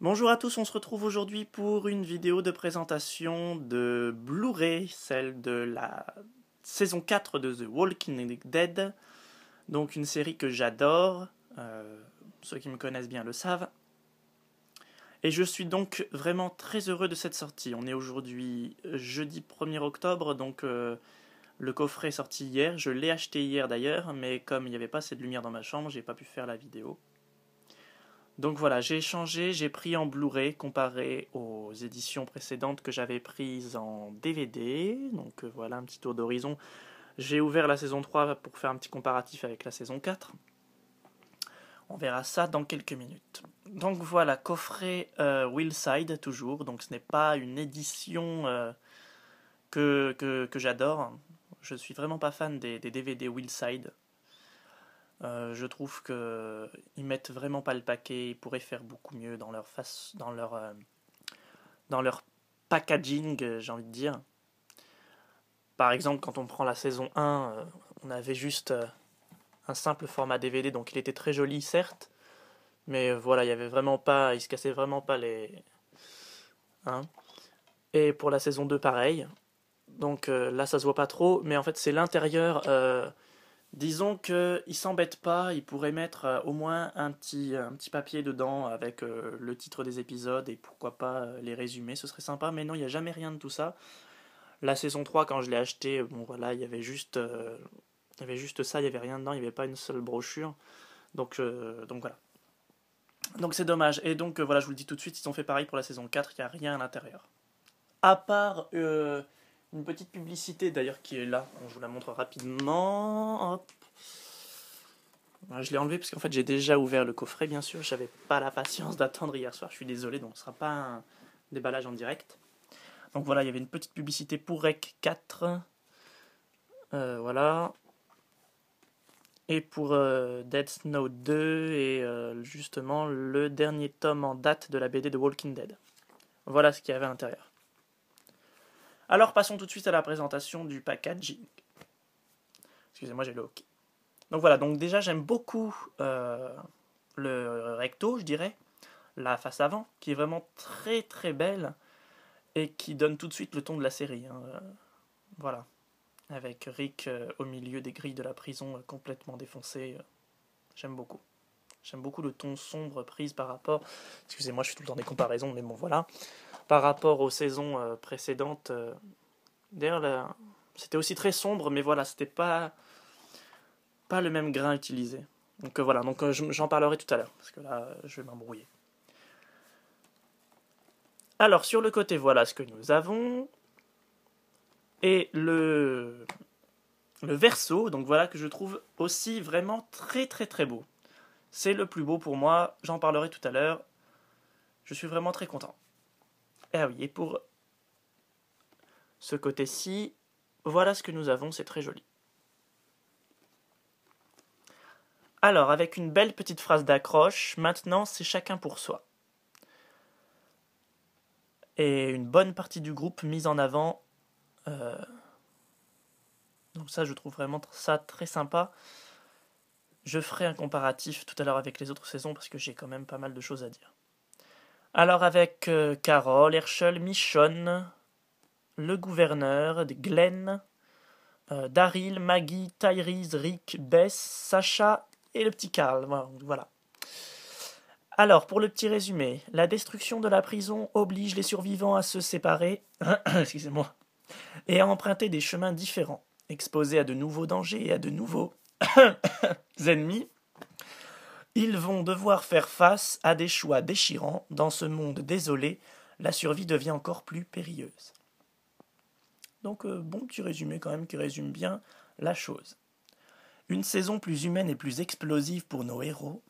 Bonjour à tous, on se retrouve aujourd'hui pour une vidéo de présentation de Blu-ray, celle de la saison 4 de The Walking Dead, donc une série que j'adore, ceux qui me connaissent bien le savent. Et je suis donc vraiment très heureux de cette sortie. On est aujourd'hui jeudi 1er octobre, donc le coffret est sorti hier, je l'ai acheté hier d'ailleurs, mais comme il n'y avait pas assez de lumière dans ma chambre, j'ai pas pu faire la vidéo. Donc voilà, j'ai changé, j'ai pris en Blu-ray comparé aux éditions précédentes que j'avais prises en DVD. Donc voilà un petit tour d'horizon. J'ai ouvert la saison 3 pour faire un petit comparatif avec la saison 4. On verra ça dans quelques minutes. Donc voilà, coffret Willside toujours. Donc ce n'est pas une édition que j'adore. Je suis vraiment pas fan des DVD Willside. Je trouve qu'ils mettent vraiment pas le paquet, ils pourraient faire beaucoup mieux dans leur packaging, j'ai envie de dire. Par exemple, quand on prend la saison 1, on avait juste un simple format DVD, donc il était très joli, certes, mais voilà, il y avait vraiment pas, il se cassait vraiment pas les. Hein. Et pour la saison 2, pareil. Donc là, ça se voit pas trop, mais en fait, c'est l'intérieur. Disons qu'ils s'embêtent pas, ils pourraient mettre au moins un petit papier dedans avec le titre des épisodes et pourquoi pas les résumés, ce serait sympa, mais non, il n'y a jamais rien de tout ça. La saison 3, quand je l'ai acheté, bon voilà, il y avait juste ça, il n'y avait rien dedans, il n'y avait pas une seule brochure, donc voilà. Donc c'est dommage, et donc voilà, je vous le dis tout de suite, ils ont fait pareil pour la saison 4, il n'y a rien à l'intérieur. À part une petite publicité d'ailleurs qui est là, je vous la montre rapidement. Hop. Je l'ai enlevé parce qu'en fait j'ai déjà ouvert le coffret, bien sûr. J'avais pas la patience d'attendre hier soir, je suis désolé, donc ce sera pas un déballage en direct. Donc voilà, il y avait une petite publicité pour Rec 4. Voilà. Et pour Dead Snow 2 et justement le dernier tome en date de la BD de Walking Dead. Voilà ce qu'il y avait à l'intérieur. Alors passons tout de suite à la présentation du packaging. Excusez-moi, j'ai le hockey. Donc voilà, donc déjà j'aime beaucoup le recto, je dirais, la face avant, qui est vraiment très très belle et qui donne tout de suite le ton de la série. Voilà, avec Rick au milieu des grilles de la prison complètement défoncé. J'aime beaucoup. J'aime beaucoup le ton sombre prise par rapport. Excusez-moi, je fais tout le temps des comparaisons, mais bon voilà. Par rapport aux saisons précédentes. D'ailleurs, là, c'était aussi très sombre, mais voilà, c'était pas le même grain utilisé. Donc voilà, donc j'en parlerai tout à l'heure, parce que là, je vais m'embrouiller. Alors, sur le côté, voilà ce que nous avons. Et le verso, donc voilà, que je trouve aussi vraiment très très très beau. C'est le plus beau pour moi, j'en parlerai tout à l'heure. Je suis vraiment très content. Ah oui, et pour ce côté-ci, voilà ce que nous avons, c'est très joli. Alors, avec une belle petite phrase d'accroche, maintenant c'est chacun pour soi. Et une bonne partie du groupe mise en avant. Donc ça, je trouve vraiment ça très sympa. Je ferai un comparatif tout à l'heure avec les autres saisons parce que j'ai quand même pas mal de choses à dire. Alors avec Carol, Herschel, Michonne, le gouverneur, Glenn, Daryl, Maggie, Tyrese, Rick, Bess, Sacha et le petit Carl. Voilà. Alors, pour le petit résumé, la destruction de la prison oblige les survivants à se séparer, excusez-moi, et à emprunter des chemins différents, exposés à de nouveaux dangers et à de nouveaux ennemis. Ils vont devoir faire face à des choix déchirants. Dans ce monde désolé, la survie devient encore plus périlleuse. Donc, bon petit résumé quand même qui résume bien la chose. Une saison plus humaine et plus explosive pour nos héros.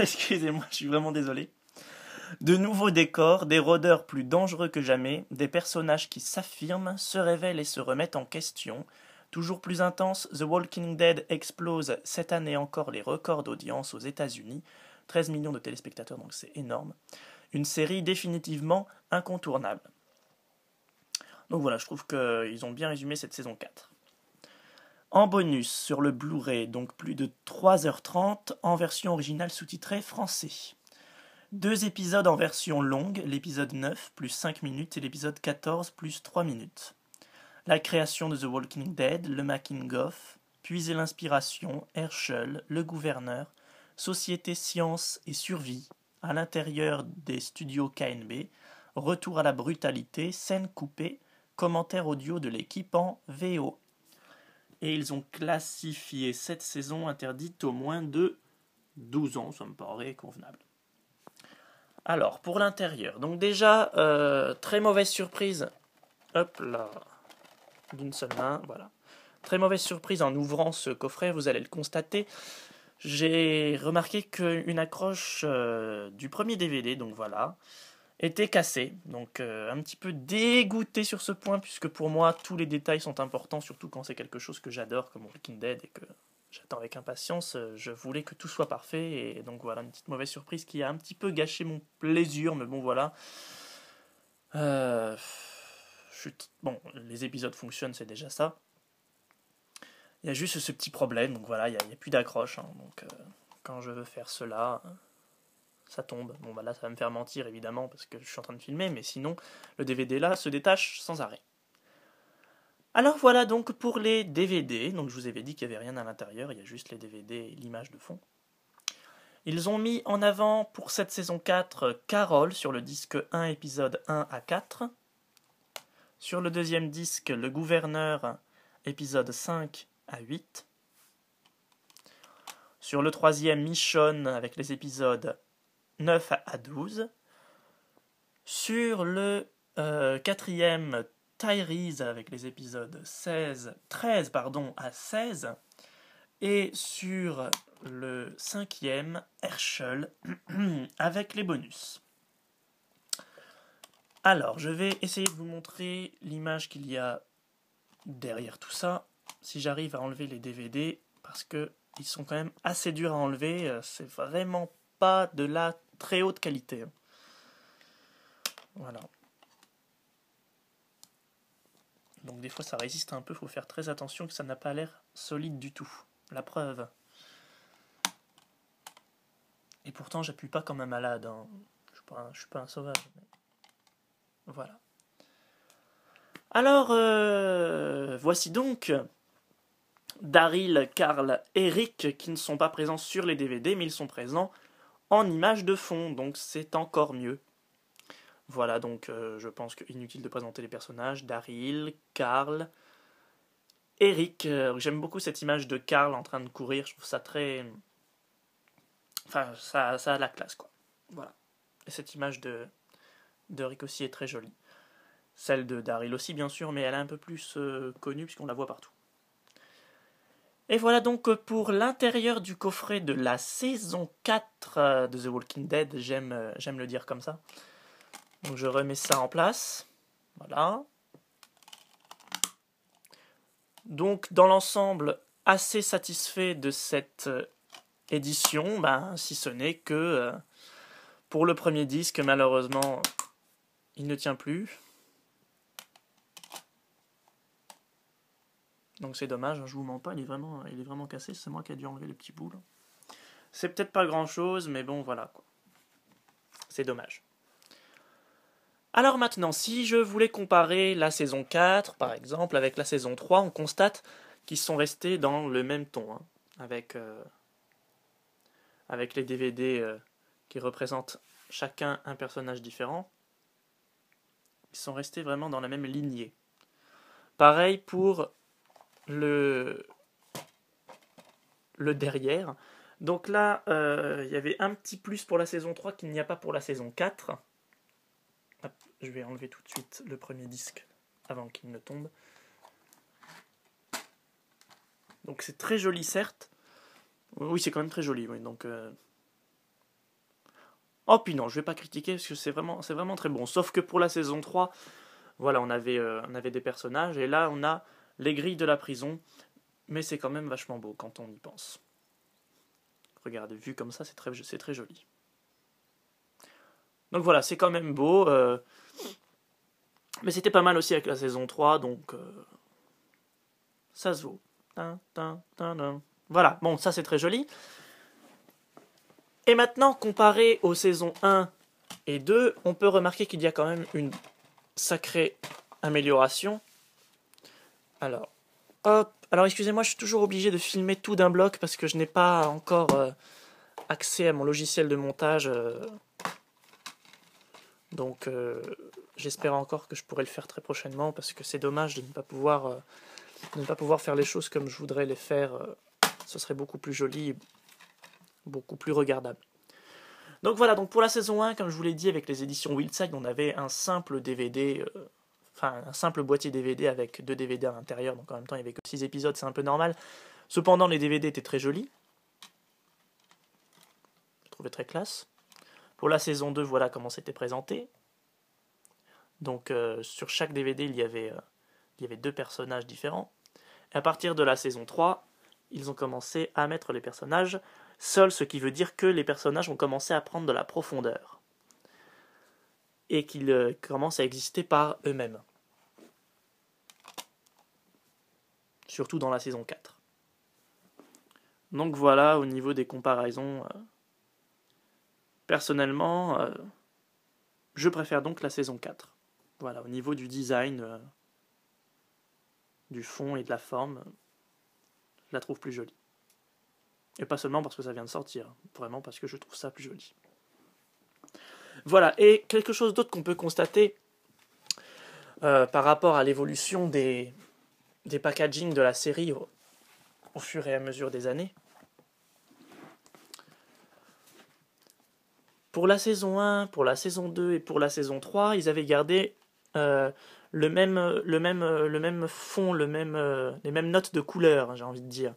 Excusez-moi, je suis vraiment désolé. De nouveaux décors, des rôdeurs plus dangereux que jamais, des personnages qui s'affirment, se révèlent et se remettent en question. Toujours plus intense, The Walking Dead explose cette année encore les records d'audience aux États-Unis. 13 millions de téléspectateurs, donc c'est énorme. Une série définitivement incontournable. Donc voilà, je trouve qu'ils ont bien résumé cette saison 4. En bonus, sur le Blu-ray, donc plus de 3h30, en version originale sous-titrée français. 2 épisodes en version longue, l'épisode 9 plus 5 minutes et l'épisode 14 plus 3 minutes. La création de The Walking Dead, le making-of, puiser l'inspiration, Herschel, le gouverneur, société, science et survie, à l'intérieur des studios KNB, retour à la brutalité, scène coupée, commentaire audio de l'équipe en VO. Et ils ont classifié cette saison interdite au moins de 12 ans, ça me paraît convenable. Alors, pour l'intérieur, donc déjà, très mauvaise surprise, hop là, d'une seule main, voilà. Très mauvaise surprise en ouvrant ce coffret, vous allez le constater. J'ai remarqué qu'une accroche du premier DVD, donc voilà, était cassée. Donc un petit peu dégoûté sur ce point, puisque pour moi, tous les détails sont importants, surtout quand c'est quelque chose que j'adore, comme Walking Dead, et que j'attends avec impatience. Je voulais que tout soit parfait, et donc voilà, une petite mauvaise surprise qui a un petit peu gâché mon plaisir, mais bon, voilà. Bon, les épisodes fonctionnent, c'est déjà ça. Il y a juste ce petit problème, donc voilà, il n'y a plus d'accroche. Hein, donc quand je veux faire cela, ça tombe. Bon bah là ça va me faire mentir évidemment parce que je suis en train de filmer, mais sinon le DVD là se détache sans arrêt. Alors voilà donc pour les DVD, donc je vous avais dit qu'il n'y avait rien à l'intérieur, il y a juste les DVD et l'image de fond. Ils ont mis en avant pour cette saison 4 Carol sur le disque 1 épisode 1 à 4. Sur le deuxième disque, le gouverneur épisode 5 à 8. Sur le troisième, Michonne avec les épisodes 9 à 12. Sur le quatrième, Tyrese avec les épisodes 13 à 16. Et sur le cinquième, Herschel avec les bonus. Alors, je vais essayer de vous montrer l'image qu'il y a derrière tout ça, si j'arrive à enlever les DVD, parce que ils sont quand même assez durs à enlever, c'est vraiment pas de la très haute qualité. Voilà. Donc des fois ça résiste un peu, faut faire très attention que ça n'a pas l'air solide du tout. La preuve. Et pourtant j'appuie pas comme un malade, hein. Je suis pas un sauvage. Mais... Voilà. Alors, voici donc Daryl, Carl et Rick qui ne sont pas présents sur les DVD, mais ils sont présents en image de fond, donc c'est encore mieux. Voilà, donc je pense qu'inutile de présenter les personnages. Daryl, Carl, et Rick. J'aime beaucoup cette image de Carl en train de courir, je trouve ça très... Enfin, ça a de la classe, quoi. Voilà. Et cette image de Rick aussi est très jolie. Celle de Daryl aussi, bien sûr, mais elle est un peu plus connue puisqu'on la voit partout. Et voilà donc pour l'intérieur du coffret de la saison 4 de The Walking Dead. J'aime le dire comme ça. Donc je remets ça en place. Voilà. Donc dans l'ensemble, assez satisfait de cette édition, si ce n'est que pour le premier disque, malheureusement, il ne tient plus. Donc c'est dommage, je vous mens pas, il est vraiment cassé, c'est moi qui ai dû enlever les petits bouts. Là. C'est peut-être pas grand chose, mais bon voilà quoi. C'est dommage. Alors maintenant, si je voulais comparer la saison 4, par exemple, avec la saison 3, on constate qu'ils sont restés dans le même ton, hein, avec les DVD qui représentent chacun un personnage différent. Ils sont restés vraiment dans la même lignée. Pareil pour le derrière. Donc là, il y avait un petit plus pour la saison 3 qu'il n'y a pas pour la saison 4. Hop, je vais enlever tout de suite le premier disque avant qu'il ne tombe. Donc c'est très joli certes. Oui, c'est quand même très joli. Oui, donc, oh puis non, je vais pas critiquer parce que c'est vraiment très bon. Sauf que pour la saison 3, voilà, on avait des personnages et là on a les grilles de la prison. Mais c'est quand même vachement beau quand on y pense. Regardez, vu comme ça, c'est très joli. Donc voilà, c'est quand même beau. Mais c'était pas mal aussi avec la saison 3, donc ça se vaut. Voilà, bon, ça c'est très joli. Et maintenant, comparé aux saisons 1 et 2, on peut remarquer qu'il y a quand même une sacrée amélioration. Alors, hop. Alors, excusez-moi, je suis toujours obligé de filmer tout d'un bloc parce que je n'ai pas encore accès à mon logiciel de montage. Donc, j'espère encore que je pourrai le faire très prochainement parce que c'est dommage de ne pas pouvoir faire les choses comme je voudrais les faire. Ce serait beaucoup plus joli et beaucoup plus regardable. Donc voilà, donc pour la saison 1, comme je vous l'ai dit, avec les éditions Wildside, on avait un simple DVD, un simple boîtier DVD avec 2 DVD à l'intérieur, donc en même temps il n'y avait que 6 épisodes, c'est un peu normal. Cependant, les DVD étaient très jolis. Je trouvais très classe. Pour la saison 2, voilà comment c'était présenté. Donc sur chaque DVD, il y avait 2 personnages différents. Et à partir de la saison 3, ils ont commencé à mettre les personnages seuls, ce qui veut dire que les personnages ont commencé à prendre de la profondeur. Et qu'ils commencent à exister par eux-mêmes. Surtout dans la saison 4. Donc voilà, au niveau des comparaisons, personnellement, je préfère donc la saison 4. Voilà, au niveau du design, du fond et de la forme, je la trouve plus jolie. Et pas seulement parce que ça vient de sortir, vraiment parce que je trouve ça plus joli. Voilà, et quelque chose d'autre qu'on peut constater par rapport à l'évolution des packaging de la série au fur et à mesure des années. Pour la saison 1, pour la saison 2 et pour la saison 3, ils avaient gardé le même fond, les mêmes notes de couleur, j'ai envie de dire.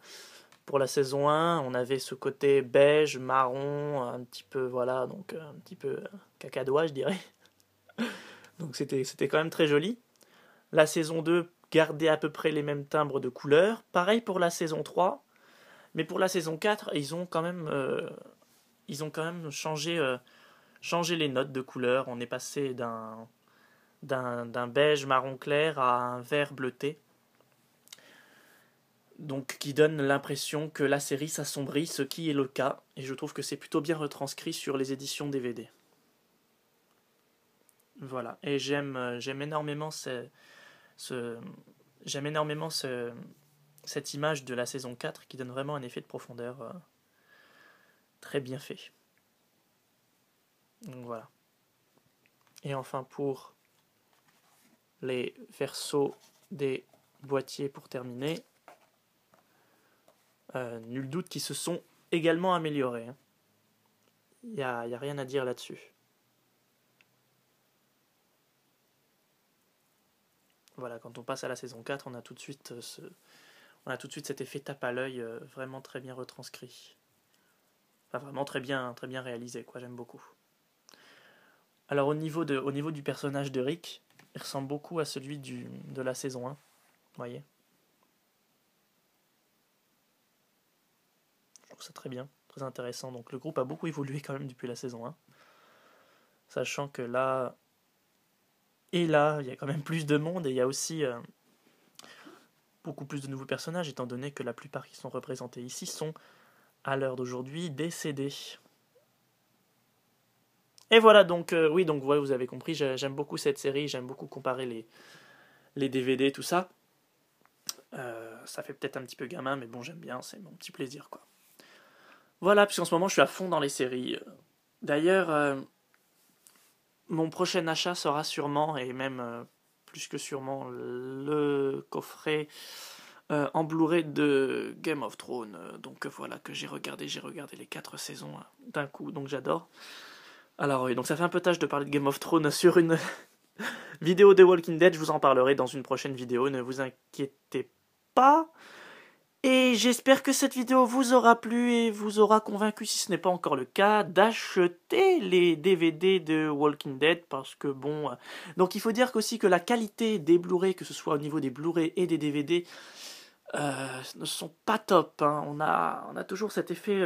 Pour la saison 1, on avait ce côté beige, marron, un petit peu, voilà, donc un petit peu cacadois, je dirais. Donc c'était quand même très joli. La saison 2 gardait à peu près les mêmes timbres de couleurs. Pareil pour la saison 3. Mais pour la saison 4, ils ont quand même changé les notes de couleur. On est passé d'un beige marron clair à un vert bleuté. Donc qui donne l'impression que la série s'assombrit, ce qui est le cas. Et je trouve que c'est plutôt bien retranscrit sur les éditions DVD. Voilà. Et j'aime énormément cette image de la saison 4 qui donne vraiment un effet de profondeur très bien fait. Donc voilà. Et enfin pour les versos des boîtiers pour terminer, nul doute qu'ils se sont également améliorés. Il n'y a rien à dire là-dessus. Voilà, quand on passe à la saison 4, on a tout de suite cet effet tape à l'œil vraiment très bien retranscrit. Enfin, vraiment très bien réalisé, quoi, j'aime beaucoup. Alors au niveau du personnage de Rick, il ressemble beaucoup à celui de la saison 1, vous voyez. Je trouve ça très bien, très intéressant. Donc le groupe a beaucoup évolué quand même depuis la saison 1. Sachant que là, il y a quand même plus de monde et il y a aussi beaucoup plus de nouveaux personnages, étant donné que la plupart qui sont représentés ici sont, à l'heure d'aujourd'hui, décédés. Et voilà, donc oui, donc voilà, vous avez compris, j'aime beaucoup cette série, j'aime beaucoup comparer les DVD, tout ça. Ça fait peut-être un petit peu gamin, mais bon, j'aime bien, c'est mon petit plaisir, quoi. Voilà, puisqu'en ce moment, je suis à fond dans les séries. D'ailleurs, mon prochain achat sera sûrement, et même plus que sûrement, le coffret en Blu-ray de Game of Thrones. Donc voilà, que j'ai regardé les 4 saisons d'un coup, donc j'adore. Alors oui, donc ça fait un peu tâche de parler de Game of Thrones sur une vidéo de Walking Dead, je vous en parlerai dans une prochaine vidéo, ne vous inquiétez pas. Et j'espère que cette vidéo vous aura plu et vous aura convaincu, si ce n'est pas encore le cas, d'acheter les DVD de Walking Dead, parce que bon... Donc il faut dire aussi que la qualité des Blu-ray, que ce soit au niveau des Blu-ray et des DVD, ne sont pas top. Hein. On a toujours cet effet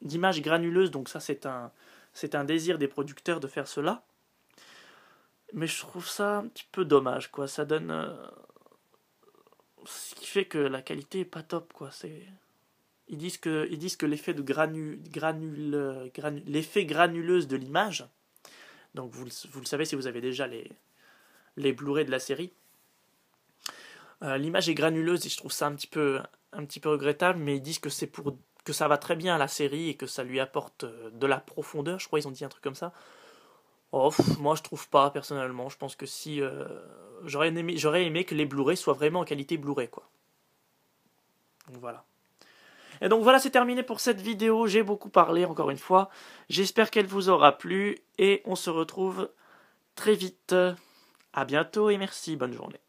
d'image granuleuse, donc ça c'est un désir des producteurs de faire cela. Mais je trouve ça un petit peu dommage, quoi. Ça donne... ce qui fait que la qualité est pas top, quoi. ils disent que l'effet de l'effet granuleuse de l'image, donc vous le savez si vous avez déjà les Blu-ray de la série, l'image est granuleuse et je trouve ça un petit peu regrettable, mais ils disent que c'est pour que ça va très bien à la série et que ça lui apporte de la profondeur, je crois ils ont dit un truc comme ça. Oh, moi je trouve pas personnellement, je pense que si j'aurais aimé que les Blu-ray soient vraiment en qualité Blu-ray quoi. Donc voilà. Et donc voilà, c'est terminé pour cette vidéo, j'ai beaucoup parlé encore une fois, j'espère qu'elle vous aura plu et on se retrouve très vite. À bientôt et merci, bonne journée.